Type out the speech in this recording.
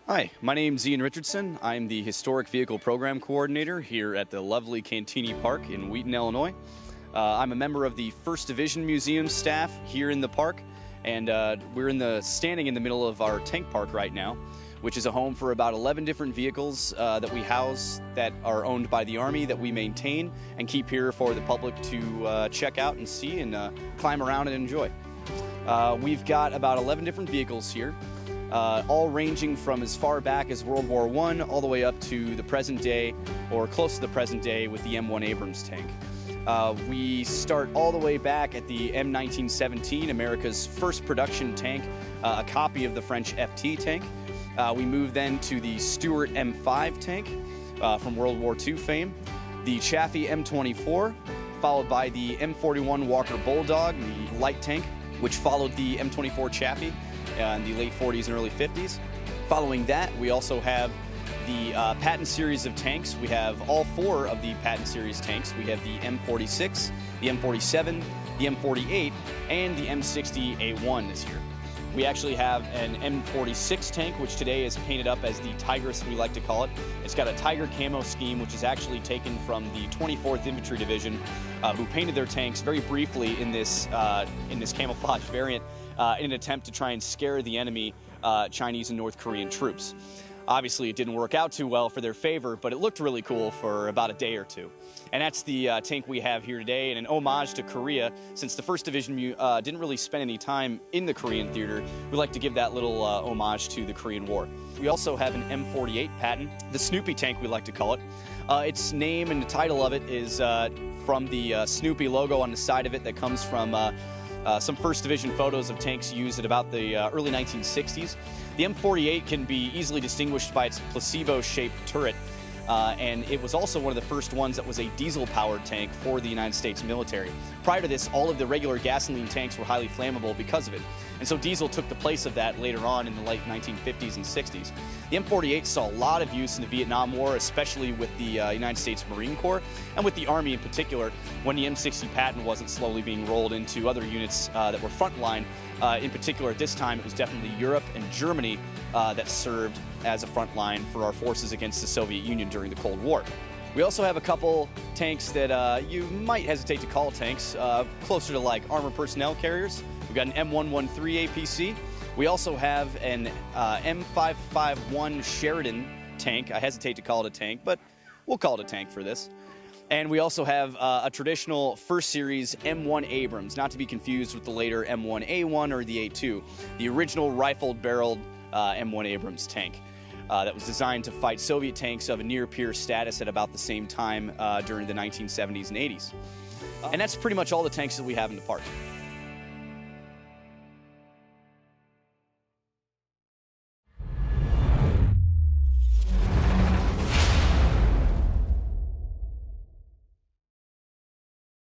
Hi, my name's Ian Richardson. I'm the Historic Vehicle Program Coordinator here at the lovely Cantigny Park in Wheaton, Illinois. I'm a member of the 1st Division Museum staff here in the park, and we're standing in the middle of our tank park right now, which is a home for about 11 different vehicles that we house that are owned by the Army that we maintain and keep here for the public to check out and see and climb around and enjoy. We've got about 11 different vehicles here. All ranging from as far back as World War I all the way up to the present day, or close to the present day, with the M1 Abrams tank. We start all the way back at the M1917, America's first production tank, a copy of the French FT tank. We move then to the Stuart M5 tank from World War II fame, the Chaffee M24, followed by the M41 Walker Bulldog, the light tank, which followed the M24 Chaffee in the late 40s and early 50s. Following that, we also have the Patton series of tanks. We have all 4 of the Patton series tanks. We have the M46, the M47, the M48, and the M60A1 this year. We actually have an M46 tank, which today is painted up as the Tigress, we like to call it. It's got a tiger camo scheme, which is actually taken from the 24th Infantry Division, who painted their tanks very briefly in this camouflage variant in an attempt to try and scare the enemy Chinese and North Korean troops. Obviously, it didn't work out too well for their favor, but it looked really cool for about a day or two. And that's the tank we have here today, and an homage to Korea. Since the 1st Division didn't really spend any time in the Korean theater, we like to give that little homage to the Korean War. We also have an M48 Patton, the Snoopy tank we like to call it. Its name and the title of it is from the Snoopy logo on the side of it that comes from some 1st Division photos of tanks used at about the early 1960s. The M48 can be easily distinguished by its placebo-shaped turret, and it was also one of the first ones that was a diesel-powered tank for the United States military. Prior to this, all of the regular gasoline tanks were highly flammable because of it, and so diesel took the place of that later on in the late 1950s and 60s. The M48 saw a lot of use in the Vietnam War, especially with the United States Marine Corps, and with the Army in particular, when the M60 Patton wasn't slowly being rolled into other units that were frontline. In particular, at this time, it was definitely Europe and Germany that served as a front line for our forces against the Soviet Union during the Cold War. We also have a couple tanks that you might hesitate to call tanks, closer to like armored personnel carriers. We've got an M113 APC. We also have an M551 Sheridan tank. I hesitate to call it a tank, but we'll call it a tank for this. And we also have a traditional 1st Series M1 Abrams, not to be confused with the later M1A1 or the A2, the original rifled-barreled M1 Abrams tank that was designed to fight Soviet tanks of a near-peer status at about the same time during the 1970s and 80s. And that's pretty much all the tanks that we have in the park.